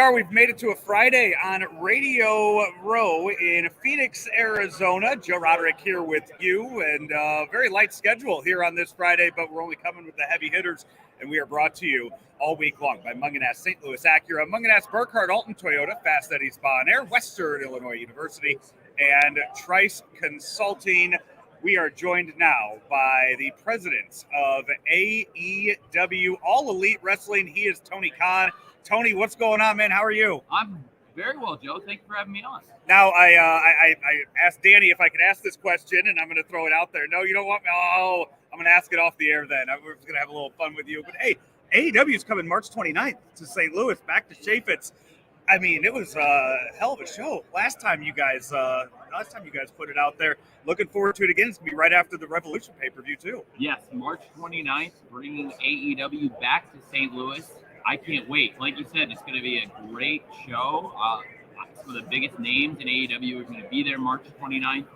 are. We've made it to a Friday on Radio Row in Phoenix, Arizona. Joe Roderick here with you, and very light schedule here on this Friday, but we're only coming with the heavy hitters, and we are brought to you all week long by Mungenast St. Louis Acura, Mungenast Burkhardt Alton Toyota, Fast Eddie Spa and Air, Western Illinois University, and Trice Consulting. We are joined now by the president of AEW, All Elite Wrestling. He is Tony Khan. Tony, what's going on, man? How are you? I'm very well, Joe. Thank you for having me on. Now, I asked Danny if I could ask this question, and I'm going to throw it out there. No, you don't want me? Oh, I'm going to ask it off the air then. We're going to have a little fun with you. But, hey, AEW is coming March 29th to St. Louis, back to Chaffetz. I mean, it was a hell of a show last time you guys put it out there. Looking forward to it again. It's going to be right after the Revolution pay-per-view, too. Yes, March 29th, bringing AEW back to St. Louis. I can't wait. Like you said, it's going to be a great show. Some of the biggest names in AEW are going to be there March 29th,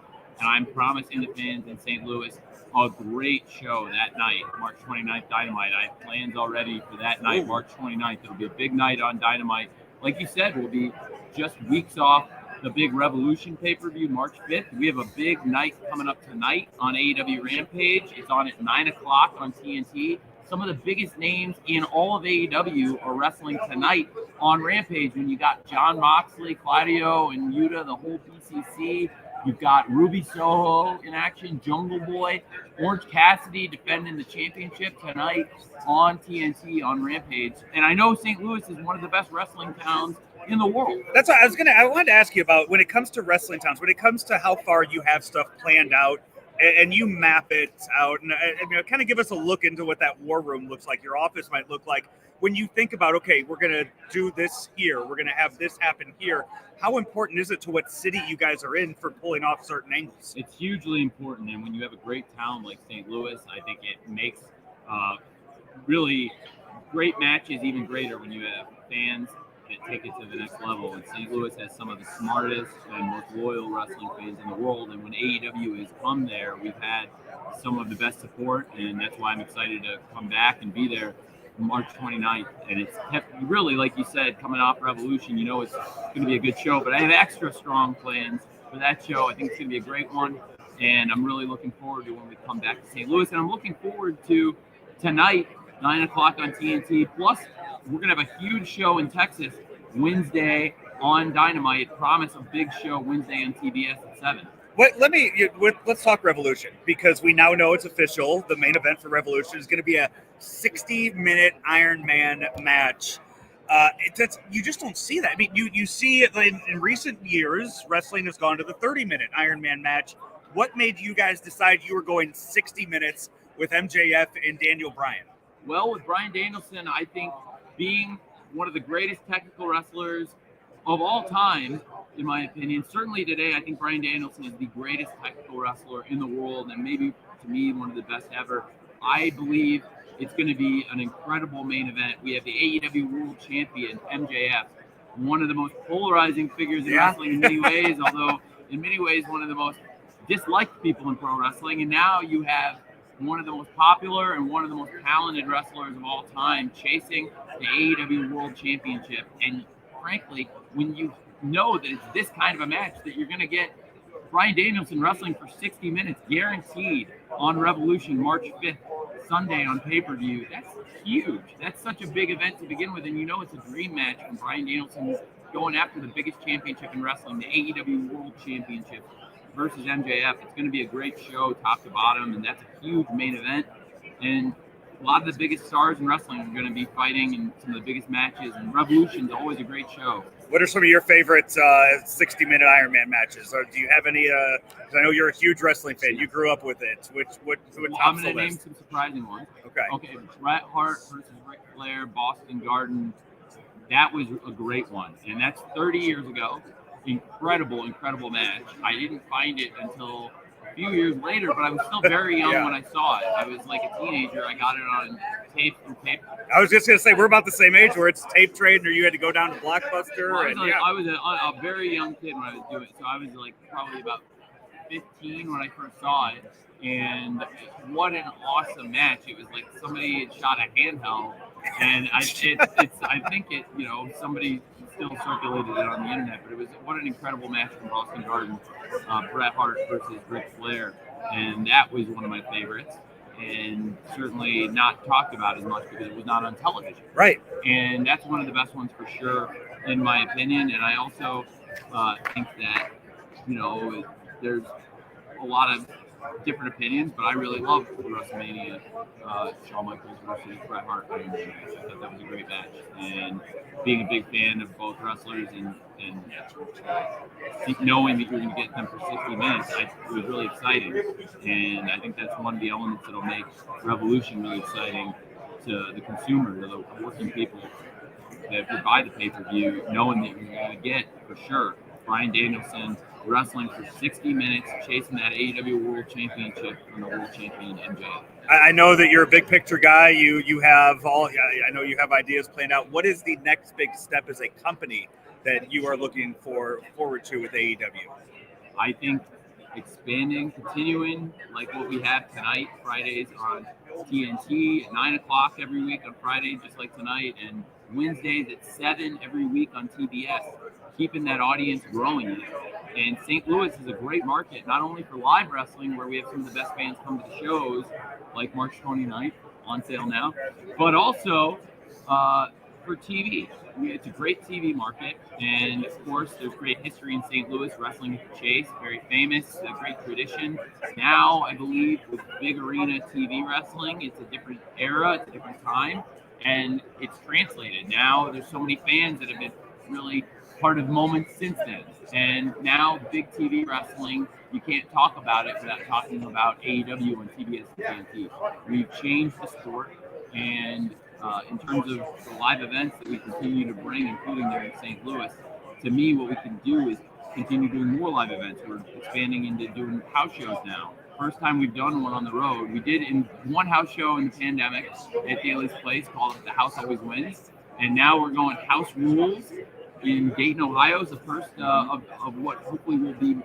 and I'm promising the fans in St. Louis a great show that night, March 29th, Dynamite. I have plans already for that night, March 29th. It'll be a big night on Dynamite. Like you said, we'll be just weeks off the big Revolution pay-per-view, March 5th. We have a big night coming up tonight on AEW Rampage. It's on at 9 o'clock on TNT. Some of the biggest names in all of AEW are wrestling tonight on Rampage. When you got Jon Moxley, Claudio, and Yuta, the whole BCC. You've got Ruby Soho in action, Jungle Boy, Orange Cassidy defending the championship tonight on TNT on Rampage. And I know St. Louis is one of the best wrestling towns in the world. That's what I wanted to ask you about when it comes to wrestling towns, when it comes to how far you have stuff planned out and you map it out and kind of give us a look into what that war room looks like, your office might look like. When you think about, okay, we're going to do this here, we're going to have this happen here, how important is it to what city you guys are in for pulling off certain angles? It's hugely important, and when you have a great town like St. Louis, I think it makes really great matches even greater when you have fans that take it to the next level. And St. Louis has some of the smartest and most loyal wrestling fans in the world, and when AEW has come there, we've had some of the best support, and that's why I'm excited to come back and be there March 29th. And it's really, like you said, coming off Revolution, you know it's going to be a good show, but I have extra strong plans for that show. I think it's going to be a great one, and I'm really looking forward to when we come back to St. Louis, and I'm looking forward to tonight, 9 o'clock on TNT. Plus, we're going to have a huge show in Texas Wednesday on Dynamite. Promise a big show Wednesday on TBS at 7. Let's talk Revolution, because we now know it's official. The main event for Revolution is going to be a 60-minute Iron Man match. You just don't see that. I mean, you see it in recent years. Wrestling has gone to the 30-minute Iron Man match. What made you guys decide you were going 60 minutes with MJF and Daniel Bryan? Well, with Bryan Danielson, I think being one of the greatest technical wrestlers of all time, in my opinion, certainly today, I think Bryan Danielson is the greatest technical wrestler in the world, and maybe to me one of the best ever. I believe it's going to be an incredible main event. We have the AEW World Champion, MJF, one of the most polarizing figures in wrestling in many ways, although in many ways one of the most disliked people in pro wrestling. And now you have one of the most popular and one of the most talented wrestlers of all time chasing the AEW World Championship. And frankly, when you know that it's this kind of a match, that you're going to get Bryan Danielson wrestling for 60 minutes guaranteed on Revolution March 5th, Sunday on pay-per-view, that's huge. That's such a big event to begin with, and you know it's a dream match when Bryan Danielson going after the biggest championship in wrestling, the AEW World Championship versus MJF. It's going to be a great show top to bottom, and that's a huge main event. And a lot of the biggest stars in wrestling are going to be fighting in some of the biggest matches, and Revolution's always a great show. What are some of your favorite 60-minute Iron Man matches? Or do you have any? Because I know you're a huge wrestling fan. You grew up with it. I'm going to name some surprising ones. Okay. Bret Hart versus Ric Flair, Boston Garden. That was a great one, and that's 30 years ago. Incredible match. I didn't find it until a few years later, but I was still very young when I saw it. I was like a teenager. I got it on tape. I was just going to say, we're about the same age where it's tape trade or you had to go down to Blockbuster. I was a very young kid when I was doing it. So I was like probably about 15 when I first saw it. And what an awesome match. It was like somebody had shot a handheld. And I think somebody still circulated it on the internet, but what an incredible match from Boston Garden, Bret Hart versus Ric Flair, and that was one of my favorites, and certainly not talked about as much because it was not on television. Right. And that's one of the best ones for sure, in my opinion. And I also think that, there's a lot of different opinions, but I really love the WrestleMania Shawn Michaels versus Bret Hart. I thought that was a great match. And being a big fan of both wrestlers and knowing that you're going to get them for 60 minutes, it was really exciting. And I think that's one of the elements that'll make Revolution really exciting to the consumer, to the working people that would buy the pay-per-view, knowing that you're going to get, for sure, Bryan Danielson wrestling for 60 minutes, chasing that AEW World Championship from the World Champion MJF. I know that you're a big picture guy. You have I know you have ideas planned out. What is the next big step as a company that you are looking forward to with AEW? I think expanding, continuing like what we have tonight, Fridays on TNT at 9 o'clock every week on Friday, just like tonight, and Wednesdays at 7 every week on TBS, keeping that audience growing. And St. Louis is a great market, not only for live wrestling, where we have some of the best fans come to the shows, like March 29th, on sale now, but also for TV. It's a great TV market, and of course, there's great history in St. Louis. Wrestling at the Chase, very famous, a great tradition. Now, I believe, with big arena TV wrestling, it's a different era, it's a different time, and it's translated. Now, there's so many fans that have been really part of moments since then. And now, big TV wrestling, you can't talk about it without talking about AEW on TBS and TNT. We've changed the sport, and in terms of the live events that we continue to bring, including there in St. Louis, to me, what we can do is continue doing more live events. We're expanding into doing house shows now. First time we've done one on the road. We did in one house show in the pandemic at Daly's Place called The House Always Wins. And now we're going House Rules in Dayton, Ohio, is the first of what hopefully will be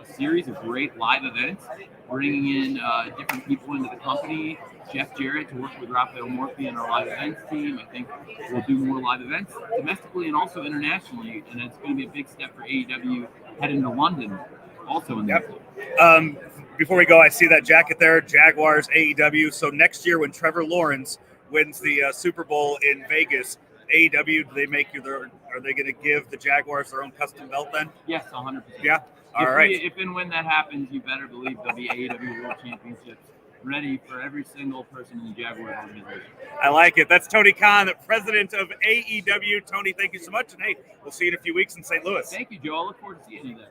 a series of great live events, bringing in different people into the company. Jeff Jarrett to work with Raphael Morphy and our live events team. I think we'll do more live events domestically and also internationally, and it's going to be a big step for AEW heading to London, also in the Before we go, I see that jacket there, Jaguars, AEW. So next year when Trevor Lawrence wins the Super Bowl in Vegas, AEW, do they are they going to give the Jaguars their own custom belt then? Yes, 100%. Yeah? All right. If and when that happens, you better believe there'll be AEW World Championships ready for every single person in the Jaguars organization. I like it. That's Tony Khan, the president of AEW. Tony, thank you so much. And hey, we'll see you in a few weeks in St. Louis. Thank you, Joe. I look forward to seeing you there.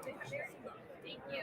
Thank you.